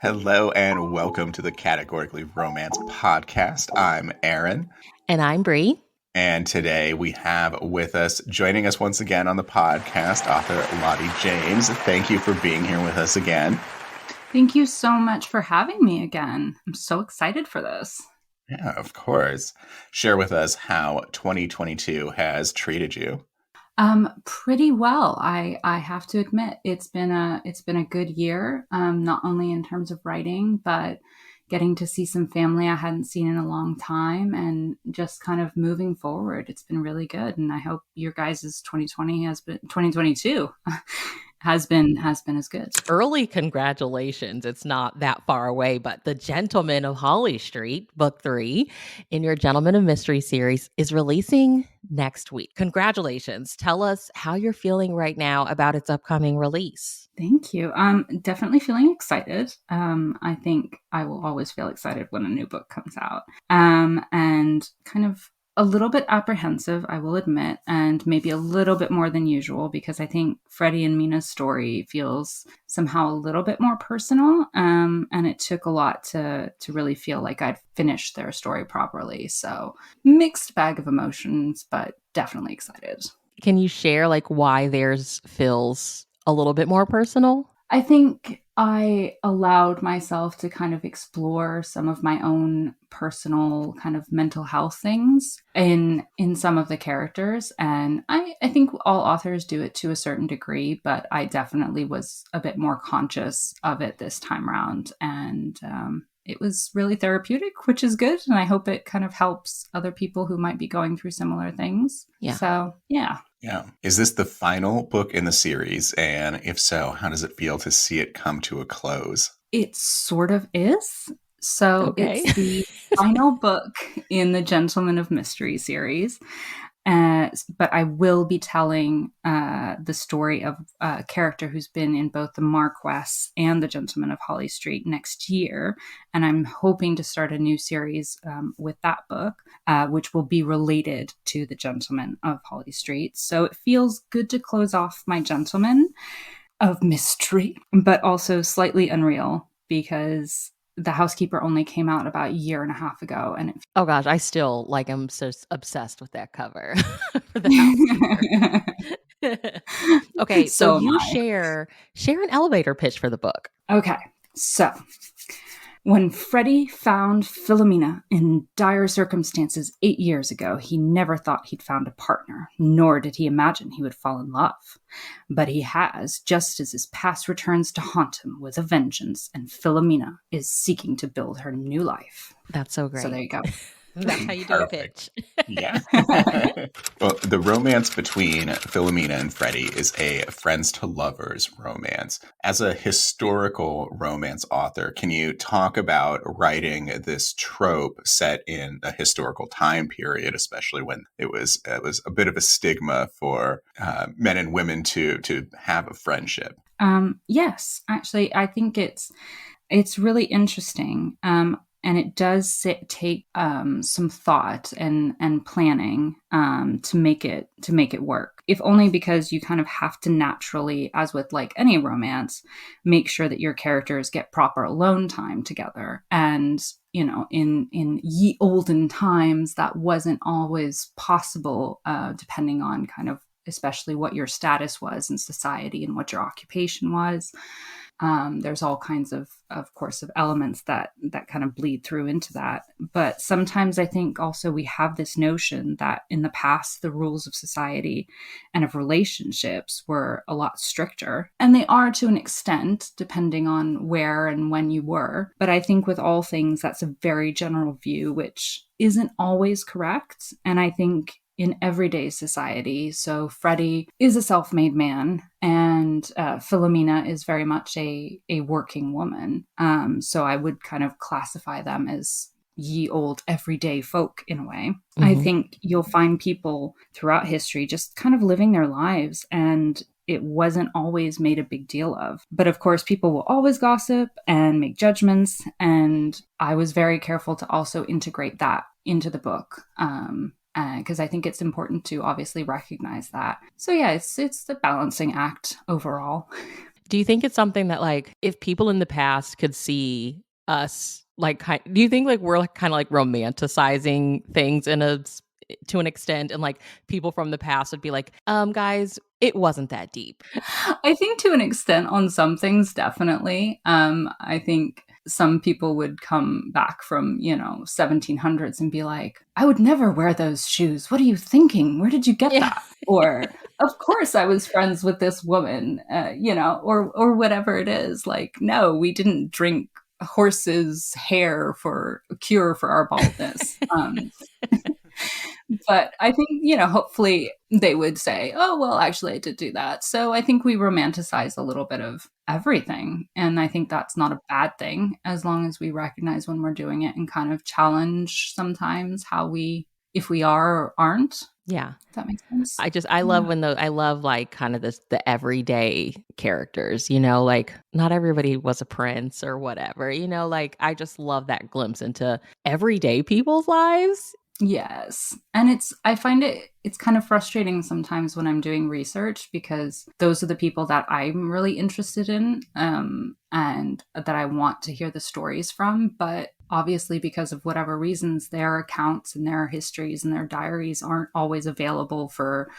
Hello and welcome to the Categorically Romance podcast. I'm Aaron. And I'm Bree. And today we have with us, joining us once again on the podcast, author Lotte James. Thank you for being here with us again. Thank you so much for having me again. I'm so excited for this. Yeah, of course. Share with us how 2022 has treated you. Pretty well. I have to admit it's been a good year. Not only in terms of writing, but getting to see some family I hadn't seen in a long time, and just kind of moving forward. It's been really good, and I hope your guys' 2022 has been as good. Early congratulations. It's not that far away, but The Gentleman of Holly Street, book 3 in your Gentleman of Mystery series is releasing next week. Congratulations. Tell us how you're feeling right now about its upcoming release. Thank you. Definitely feeling excited. I think I will always feel excited when a new book comes out. And kind of a little bit apprehensive, I will admit, and maybe a little bit more than usual, because I think Freddie and Mina's story feels somehow a little bit more personal. And it took a lot to really feel like I'd finished their story properly. So mixed bag of emotions, but definitely excited. Can you share why theirs feels a little bit more personal? I think I allowed myself to kind of explore some of my own personal kind of mental health things in some of the characters. And I think all authors do it to a certain degree, but I definitely was a bit more conscious of it this time around. And it was really therapeutic, which is good. And I hope it kind of helps other people who might be going through similar things. Yeah. So, yeah. Yeah. Is this the final book in the series? And if so, how does it feel to see it come to a close? It sort of is. So It's the final book in the Gentleman of Mystery series. But I will be telling the story of a character who's been in both the Marquess and the Gentleman of Holly Street next year. And I'm hoping to start a new series with that book, which will be related to the Gentleman of Holly Street. So it feels good to close off my Gentleman of Mystery, but also slightly unreal because The Housekeeper only came out about a year and a half ago. And oh gosh, I still I'm so obsessed with that cover for The Housekeeper. Okay, so you share an elevator pitch for the book. Okay, so when Freddie found Philomena in dire circumstances 8 years ago, he never thought he'd found a partner, nor did he imagine he would fall in love. But he has, just as his past returns to haunt him with a vengeance, and Philomena is seeking to build her new life. That's so great. So there you go. That's how you do a pitch. Yeah. Well, the romance between Philomena and Freddie is a friends to lovers romance. As a historical romance author, can you talk about writing this trope set in a historical time period, especially when it was a bit of a stigma for men and women to have a friendship? Yes, actually, I think it's really interesting. And it does take some thought and planning to make it work. If only because you kind of have to naturally, as with any romance, make sure that your characters get proper alone time together. And in ye olden times, that wasn't always possible, depending on kind of especially what your status was in society and what your occupation was. There's all kinds of course, of elements that kind of bleed through into that. But sometimes I think also we have this notion that in the past, the rules of society and of relationships were a lot stricter. And they are to an extent, depending on where and when you were. But I think with all things, that's a very general view, which isn't always correct. And I think in everyday society. So Freddie is a self-made man, and Philomena is very much a working woman. So I would kind of classify them as ye old everyday folk in a way. Mm-hmm. I think you'll find people throughout history just kind of living their lives, and it wasn't always made a big deal of. But of course, people will always gossip and make judgments. And I was very careful to also integrate that into the book. Because I think it's important to obviously recognize that. So yeah, it's the balancing act overall. Do you think it's something that, like, if people in the past could see us, like, do you think, like, we're, like, kinda, like, romanticizing things to an extent, and, like, people from the past would be like, guys, it wasn't that deep." I think to an extent on some things, definitely. I think some people would come back from, 1700s and be like, I would never wear those shoes. What are you thinking? Where did you get Yeah. that? Or, of course I was friends with this woman, or whatever it is. Like, no, we didn't drink horse's hair for a cure for our baldness. But I think, hopefully they would say, oh, well, actually, I did do that. So I think we romanticize a little bit of everything. And I think that's not a bad thing, as long as we recognize when we're doing it and kind of challenge sometimes if we are or aren't. Yeah. If that makes sense. I love I love, like, kind of the everyday characters, like, not everybody was a prince or whatever, like, I just love that glimpse into everyday people's lives. Yes. And I find it's kind of frustrating sometimes when I'm doing research, because those are the people that I'm really interested in, and that I want to hear the stories from. But obviously, because of whatever reasons, their accounts and their histories and their diaries aren't always available for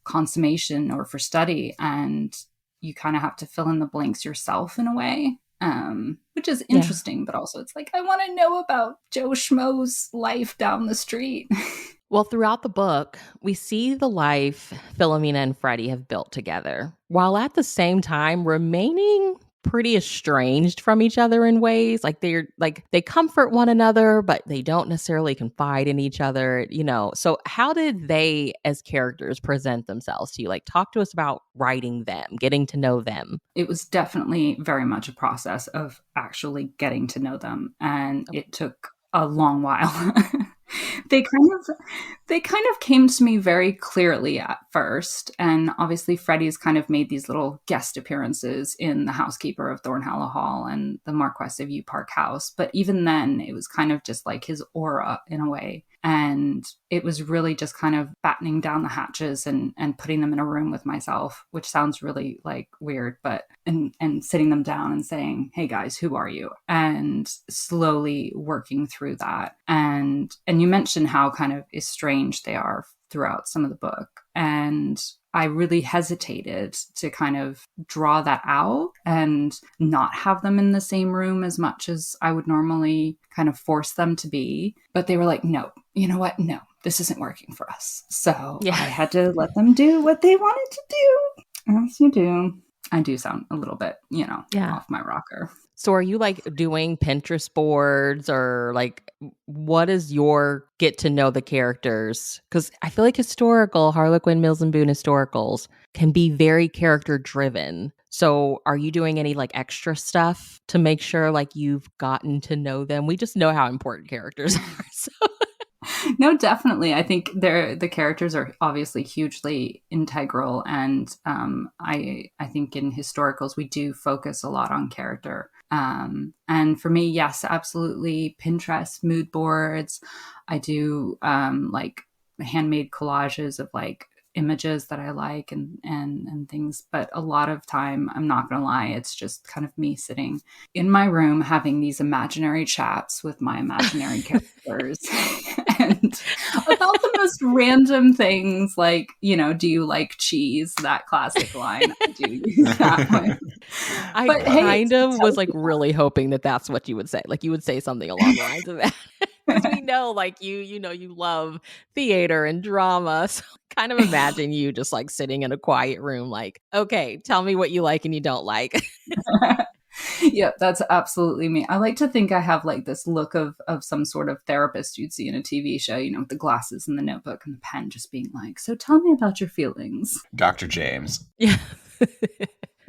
consummation or for study. And you kind of have to fill in the blanks yourself in a way. Which is interesting, but also it's like, I want to know about Joe Schmo's life down the street. Well, throughout the book, we see the life Philomena and Freddie have built together, while at the same time remaining pretty estranged from each other in ways. Like, they comfort one another, but they don't necessarily confide in each other, So how did they as characters present themselves to you? Like, talk to us about writing them, getting to know them. It was definitely very much a process of actually getting to know them, and it took a long while. They kind of came to me very clearly at first. And obviously Freddie's kind of made these little guest appearances in The Housekeeper of Thornhallow Hall and The Marquess of U Park House. But even then, it was kind of just like his aura in a way. And it was really just kind of battening down the hatches and putting them in a room with myself, which sounds really like weird, but and sitting them down and saying, hey guys, who are you? And slowly working through that. And you mentioned how kind of estranged they are throughout some of the book. And I really hesitated to kind of draw that out and not have them in the same room as much as I would normally kind of force them to be. But they were like, no, you know what? No, this isn't working for us. So I had to let them do what they wanted to do. As you do. I do sound a little bit, off my rocker. So are you, like, doing Pinterest boards, or, like, what is your get to know the characters? Because I feel like historical Harlequin, Mills and Boon historicals can be very character driven. So are you doing any, like, extra stuff to make sure, like, you've gotten to know them? We just know how important characters are. So. No, definitely. I think the characters are obviously hugely integral, and I think in historicals we do focus a lot on character. And for me, yes, absolutely. Pinterest, mood boards. I do like handmade collages of like images that I like and things. But a lot of time, I'm not going to lie, it's just kind of me sitting in my room having these imaginary chats with my imaginary characters and about the most random things, like, do you like cheese? That classic line. I do use that one. I kind of was like really hoping that that's what you would say. Like, you would say something along the lines of that. Because we know, like, you love theater and drama. So kind of imagine you just like sitting in a quiet room, like, okay, tell me what you like and you don't like. Yep, that's absolutely me. I like to think I have like this look of some sort of therapist you'd see in a TV show, with the glasses and the notebook and the pen, just being like, so tell me about your feelings. Dr. James. Yeah.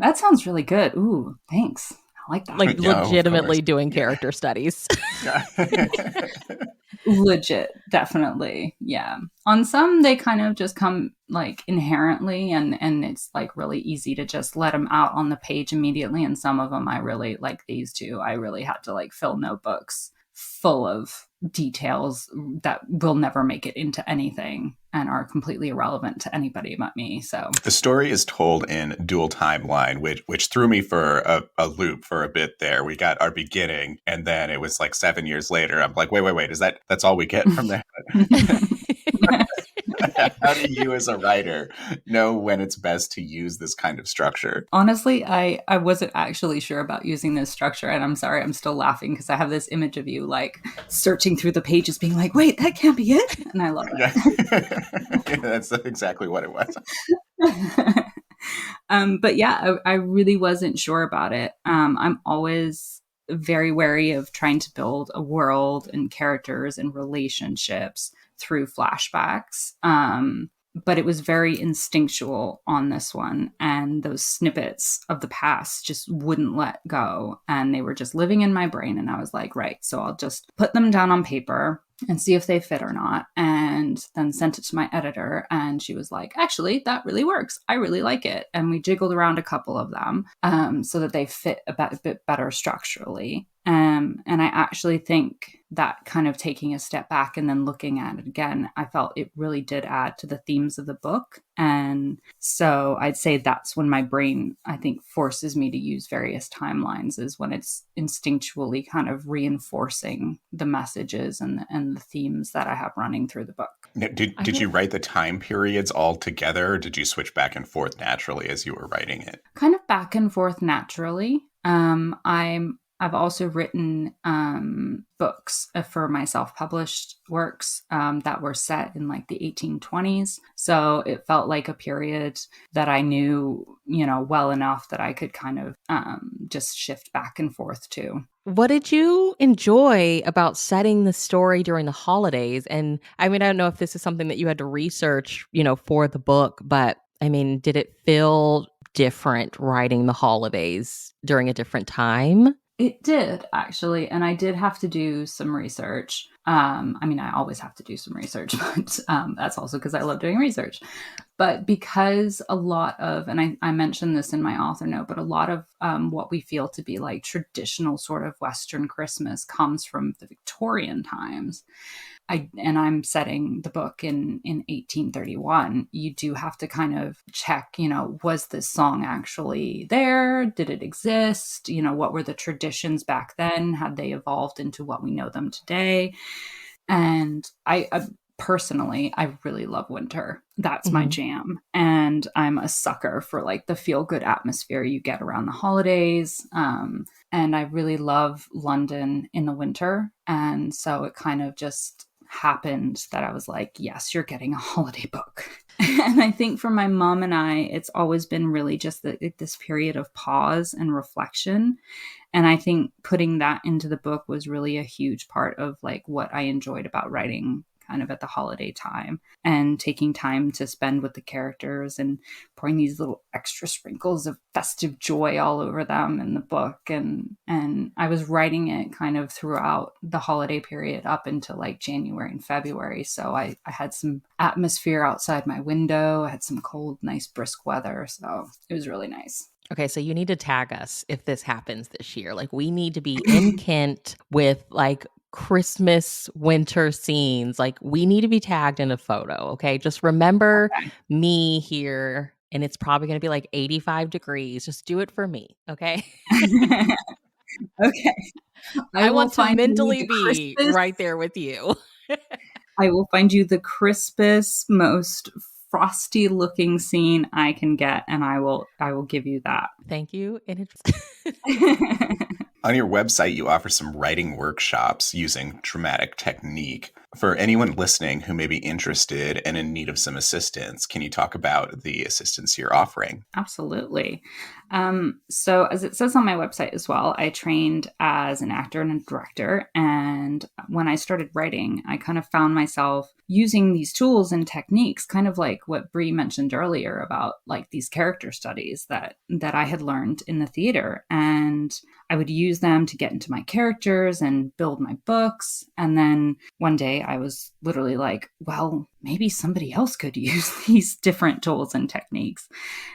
That sounds really good. Ooh, thanks. I like that. Like, legitimately doing character studies. Legit, definitely. Yeah. On some, they kind of just come like inherently, and it's like really easy to just let them out on the page immediately. And some of them, I really like these two. I really had to like fill notebooks full of details that will never make it into anything. and are completely irrelevant to anybody but me. So the story is told in dual timeline, which threw me for a loop for a bit there. We got our beginning, and then it was like 7 years later. I'm like, wait, is that's all we get from that? How do you, as a writer, know when it's best to use this kind of structure? Honestly, I wasn't actually sure about using this structure. And I'm sorry, I'm still laughing because I have this image of you like searching through the pages being like, wait, that can't be it. And I love it. Yeah, that's exactly what it was. But yeah, I really wasn't sure about it. I'm always very wary of trying to build a world and characters and relationships through flashbacks. But it was very instinctual on this one. And those snippets of the past just wouldn't let go. And they were just living in my brain. And I was like, right, so I'll just put them down on paper and see if they fit or not. And then sent it to my editor. And she was like, actually, that really works. I really like it. And we jiggled around a couple of them so that they fit a bit better structurally. And I actually think that kind of taking a step back and then looking at it again, I felt it really did add to the themes of the book. And so I'd say that's when my brain, I think, forces me to use various timelines, is when it's instinctually kind of reinforcing the messages and the themes that I have running through the book. Now, did you write the time periods all together, or did you switch back and forth naturally as you were writing it? Kind of back and forth naturally. I've also written books for my self-published works that were set in like the 1820s. So it felt like a period that I knew, well enough that I could kind of just shift back and forth to. What did you enjoy about setting the story during the holidays? And I mean, I don't know if this is something that you had to research, for the book, but I mean, did it feel different writing the holidays during a different time? It did, actually. And I did have to do some research. I always have to do some research, but that's also because I love doing research. But because a lot of, and I mentioned this in my author note, but a lot of what we feel to be like traditional sort of Western Christmas comes from the Victorian times. I'm setting the book in 1831. You do have to kind of check, was this song actually there? Did it exist? What were the traditions back then? Had they evolved into what we know them today? And I personally, I really love winter. That's my jam. And I'm a sucker for like the feel good atmosphere you get around the holidays. And I really love London in the winter. And so it kind of just happened that I was like, yes, you're getting a holiday book. And I think for my mom and I, it's always been really just this period of pause and reflection. And I think putting that into the book was really a huge part of like what I enjoyed about writing kind of at the holiday time, and taking time to spend with the characters and pouring these little extra sprinkles of festive joy all over them in the book. And I was writing it kind of throughout the holiday period up until like January and February. So I had some atmosphere outside my window. I had some cold, nice, brisk weather. So it was really nice. Okay, so you need to tag us if this happens this year. Like, we need to be in Kent with like Christmas winter scenes. Like, we need to be tagged in a photo. Okay, just remember me here, and it's probably going to be like 85 degrees. Just do it for me. Okay. Okay. I want to mentally be right there with you. I will find you the crispest, most frosty looking scene I can get, and I will give you that. Thank you. And On your website, you offer some writing workshops using dramatic technique. For anyone listening who may be interested and in need of some assistance, can you talk about the assistance you're offering? Absolutely. So as it says on my website as well, I trained as an actor and a director. And when I started writing, I kind of found myself using these tools and techniques, kind of like what Bree mentioned earlier about like these character studies that I had learned in the theater. And I would use them to get into my characters and build my books. And then one day I was literally like, well, maybe somebody else could use these different tools and techniques.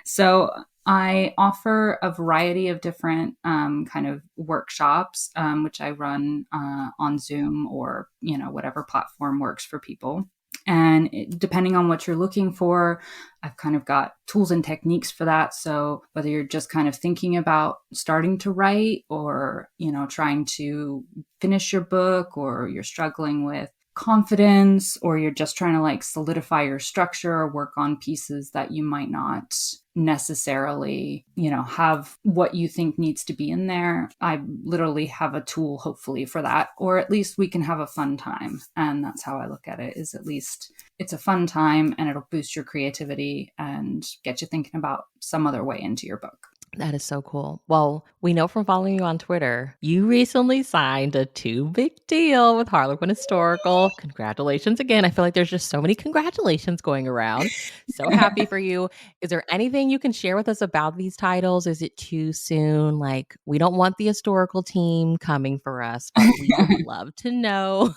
So I offer a variety of different kind of workshops, which I run on Zoom or, whatever platform works for people. And depending on what you're looking for, I've kind of got tools and techniques for that. So whether you're just kind of thinking about starting to write, or, trying to finish your book, or you're struggling with confidence, or you're just trying to like solidify your structure or work on pieces that you might not necessarily, have what you think needs to be in there, I literally have a tool hopefully for that, or at least we can have a fun time. And that's how I look at it, is at least it's a fun time and it'll boost your creativity and get you thinking about some other way into your book. That is so cool. Well, we know from following you on Twitter, you recently signed a 2 big deal with Harlequin Historical. Congratulations again. I feel like there's just so many congratulations going around. So happy for you. Is there anything you can share with us about these titles? Is it too soon? Like, we don't want the historical team coming for us, but we would love to know.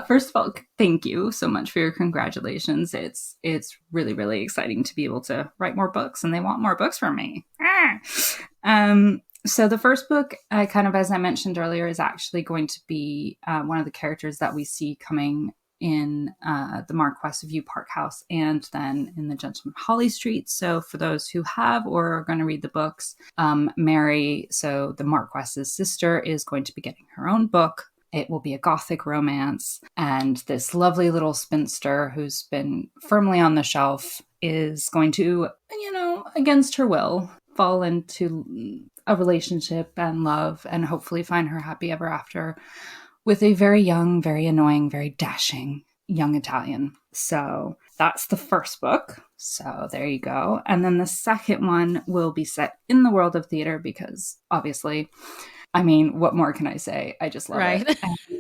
First of all, thank you so much for your congratulations. It's really, really exciting to be able to write more books, and they want more books from me. So the first book, kind of as I mentioned earlier, is actually going to be one of the characters that we see coming in the Marquess of U Park House, and then in the Gentleman of Holly Street. So for those who have or are going to read the books, Mary, so the Marquess's sister, is going to be getting her own book. It will be a Gothic romance, and this lovely little spinster who's been firmly on the shelf is going to, against her will, fall into a relationship and love, and hopefully find her happy ever after with a very young, very annoying, very dashing young Italian. So that's the first book. So there you go. And then the second one will be set in the world of theater, because obviously, I mean, what more can I say? I just love it.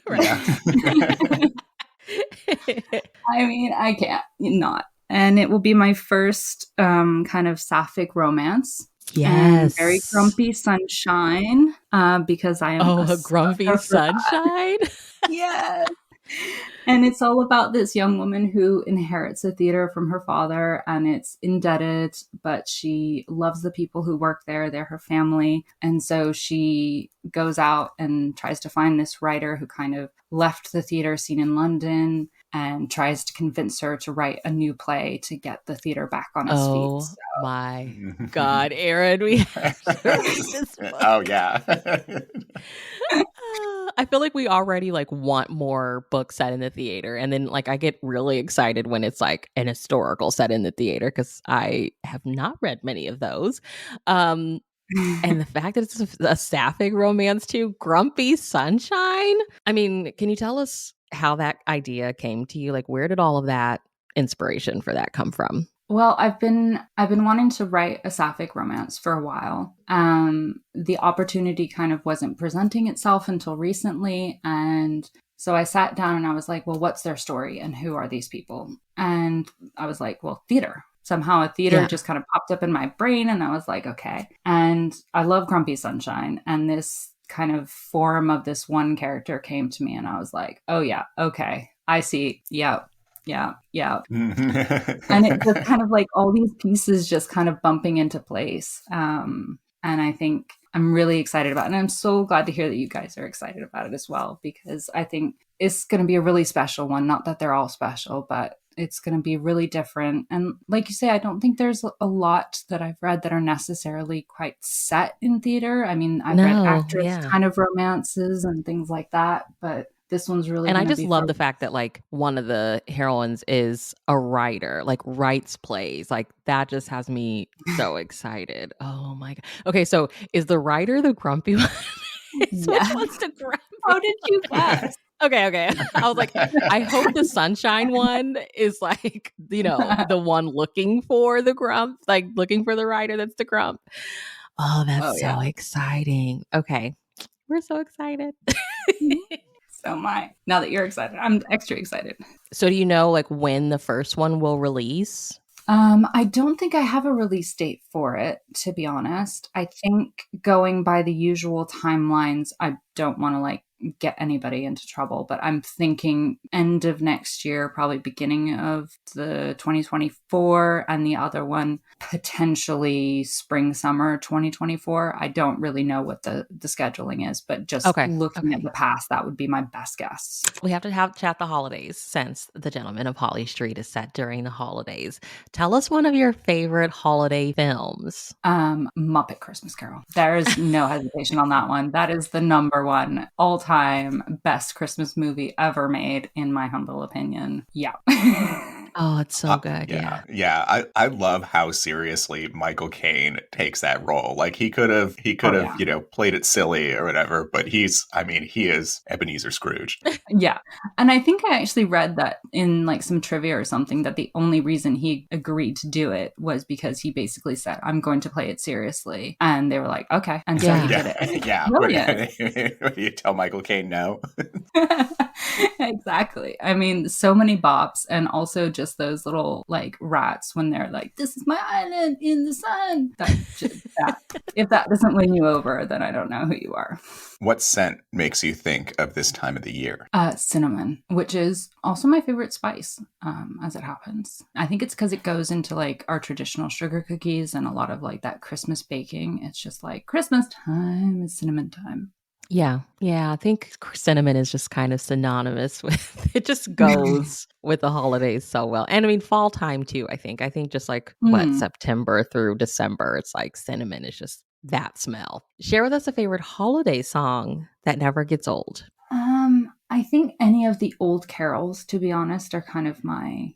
Right. I mean, I can't not. And it will be my first kind of sapphic romance. Yes. And very grumpy sunshine, because I am a grumpy sunshine. Yes. And it's all about this young woman who inherits a theater from her father, and it's indebted, but she loves the people who work there. They're her family. And so she goes out and tries to find this writer who kind of left the theater scene in London, and tries to convince her to write a new play to get the theater back on its feet. So. My God, Erin, we have to read this book. Oh, yeah. I feel like we already want more books set in the theater, and then I get really excited when it's an historical set in the theater, because I have not read many of those. And the fact that it's a sapphic romance too, grumpy sunshine. I mean, can you tell us how that idea came to you? Where did all of that inspiration for that come from? Well, I've been wanting to write a sapphic romance for a while. The opportunity kind of wasn't presenting itself until recently. And so I sat down and I was like, well, what's their story and who are these people? And I was like, well, theater. Somehow a theater just kind of popped up in my brain, and I was like, okay. And I love Grumpy Sunshine, and this kind of form of this one character came to me, and I was like, oh yeah, okay, I see. Yep. Yeah. And it just kind of all these pieces just kind of bumping into place. And I think I'm really excited about it. And I'm so glad to hear that you guys are excited about it as well, because I think it's going to be a really special one. Not that they're all special, but it's going to be really different. And like you say, I don't think there's a lot that I've read that are necessarily quite set in theater. I mean, I've read actress kind of romances and things like that, but this one's really, and I just love the fact that one of the heroines is a writer, writes plays. That just has me so excited. Oh my God. Okay, so is the writer the grumpy one? Which one's the grumpy? How did you guess? Okay. I was like, I hope the sunshine one is the one looking for the grump, looking for the writer that's the grump. Oh, that's so exciting. Okay, we're so excited. So am I. Now that you're excited, I'm extra excited. So do you know when the first one will release? I don't think I have a release date for it, to be honest. I think going by the usual timelines, I don't want to get anybody into trouble, but I'm thinking end of next year, probably beginning of the 2024, and the other one potentially spring, summer 2024. I don't really know what the scheduling is, but just looking at the past, that would be my best guess. We have to chat the holidays since The Gentleman of Holly Street is set during the holidays. Tell us one of your favorite holiday films. Muppet Christmas Carol. There's no hesitation on that one. That is the number one all-time best Christmas movie ever made, in my humble opinion. Yeah. Oh, it's so good. Yeah. I love how seriously Michael Caine takes that role. Like he could have, you know, played it silly or whatever, but he is Ebenezer Scrooge. Yeah. And I think I actually read that in like some trivia or something, that the only reason he agreed to do it was because he basically said, I'm going to play it seriously. And they were like, okay. And so he did it. Yeah. You tell Michael Caine no. Exactly. I mean, so many bops, and also just those little like rats when they're like, this is my island in the sun. If that doesn't win you over, then I don't know who you are. What scent makes you think of this time of the year? Cinnamon, which is also my favorite spice, as it happens. I think it's because it goes into like our traditional sugar cookies and a lot of like that Christmas baking. It's just like Christmas time is cinnamon time. Yeah. I think cinnamon is just kind of synonymous with it, just goes with the holidays so well. And I mean, fall time too, I think just like September through December, it's like cinnamon is just that smell. Share with us a favorite holiday song that never gets old. I think any of the old carols, to be honest, are kind of my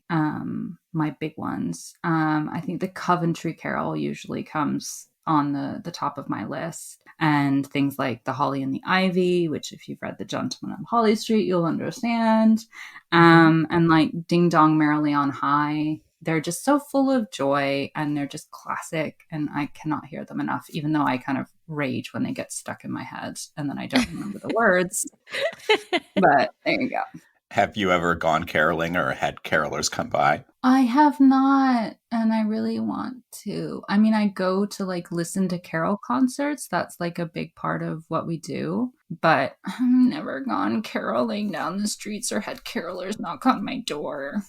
big ones. I think the Coventry Carol usually comes on the top of my list, and things like The Holly and the Ivy, which if you've read The Gentleman of Holly Street, you'll understand, and like Ding Dong Merrily on High. They're just so full of joy, and they're just classic, and I cannot hear them enough, even though I kind of rage when they get stuck in my head and then I don't remember the words. But there you go. Have you ever gone caroling or had carolers come by? I have not, and I really want to. I mean, I go to like listen to carol concerts. That's like a big part of what we do. But I've never gone caroling down the streets or had carolers knock on my door.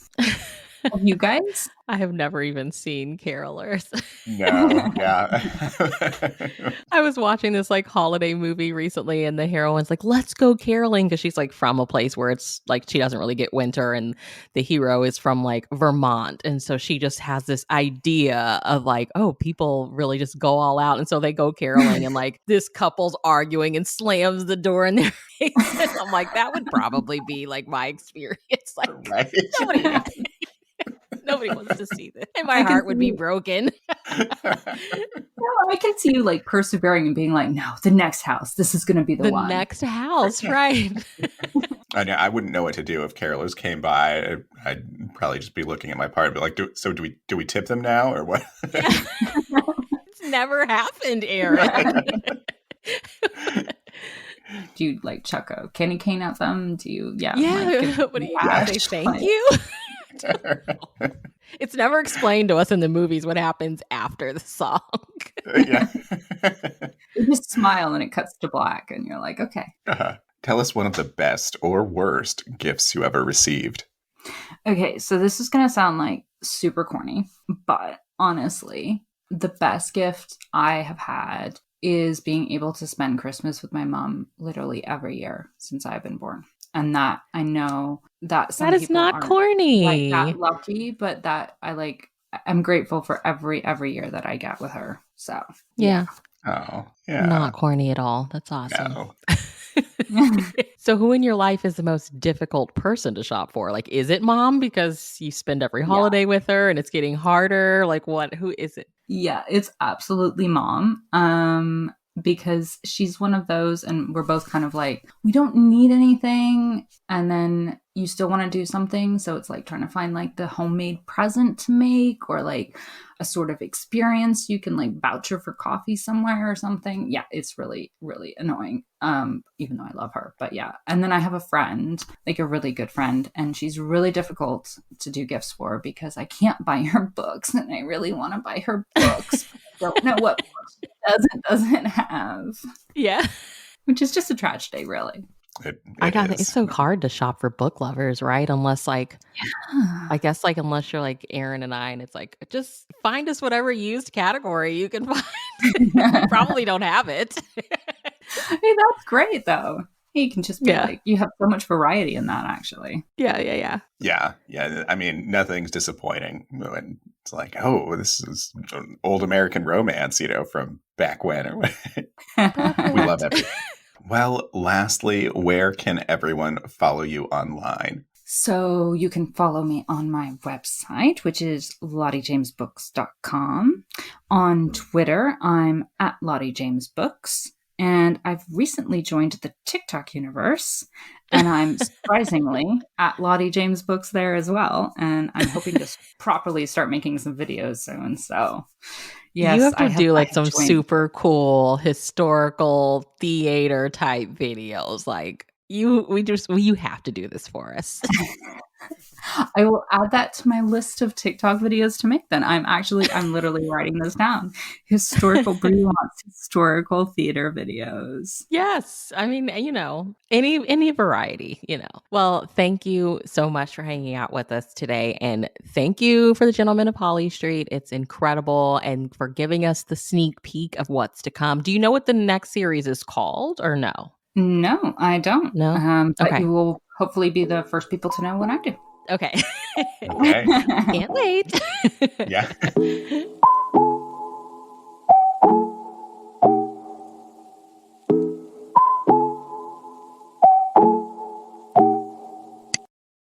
Have you guys? I have never even seen carolers. No, yeah. I was watching this like holiday movie recently, and the heroine's like, let's go caroling, because she's like from a place where it's like she doesn't really get winter, and the hero is from like Vermont, and so she just has this idea of like, oh, people really just go all out, and so they go caroling, and like this couple's arguing and slams the door in their face. And I'm like, that would probably be like my experience. Like, right. Nobody wants to see this. And my heart would be broken. No, I can see you like persevering and being like, no, the next house. This is going to be the one. The next house, right. I know, I wouldn't know what to do if carolers came by. I'd probably just be looking at my part and be like, do we tip them now or what? It's never happened, Aaron. Do you like chuck a candy cane at them? Do you? Yeah. What do you say? Thank you. It's never explained to us in the movies what happens after the song. Yeah. You just smile and it cuts to black and you're like, okay. Tell us one of the best or worst gifts you ever received. Okay, so this is going to sound like super corny, but honestly, the best gift I have had is being able to spend Christmas with my mom literally every year since I've been born. And that I know that some that is people not aren't corny. like that lucky, but that I'm grateful for every year that I get with her. So yeah. Oh, yeah. Not corny at all. That's awesome. No. So who in your life is the most difficult person to shop for? Like, is it mom because you spend every holiday with her and it's getting harder? Like who is it? Yeah, it's absolutely mom. Because she's one of those, and we're both kind of like, we don't need anything, and then you still want to do something, so it's like trying to find like the homemade present to make, or like a sort of experience you can like voucher for coffee somewhere or something. Yeah, it's really, really annoying, even though I love her. But yeah, and then I have a friend, like a really good friend, and she's really difficult to do gifts for because I can't buy her books, and I really want to buy her books. Don't know what books she doesn't have. Yeah. Which is just a tragedy, really. I It got it. It's is. so hard to shop for book lovers, right? Unless I guess unless you're like Aaron and I, and it's like, just find us whatever used category you can find. We probably don't have it. Hey, that's great though. You can just be Yeah. like, you have so much variety in that, actually. Yeah. Yeah. I mean, nothing's disappointing when it's like, oh, this is an old American romance, from back when. Or we love everything. Well, lastly, where can everyone follow you online? So you can follow me on my website, which is LottieJamesBooks.com. On Twitter, I'm at LottieJamesBooks. And I've recently joined the TikTok universe, and I'm surprisingly at Lotte James Books there as well. And I'm hoping to properly start making some videos soon. So, yes, you have to do I have some joined. super cool historical theater type videos. You have to do this for us. I will add that to my list of TikTok videos to make then. I'm literally writing this down. Brie wants historical theater videos. Yes. I mean, any variety, Well, thank you so much for hanging out with us today. And thank you for The Gentleman of Holly Street. It's incredible. And for giving us the sneak peek of what's to come. Do you know what the next series is called or no? No, I don't. No? But Okay. you will hopefully be the first people to know when I do. Okay. Okay. Can't wait. Yeah.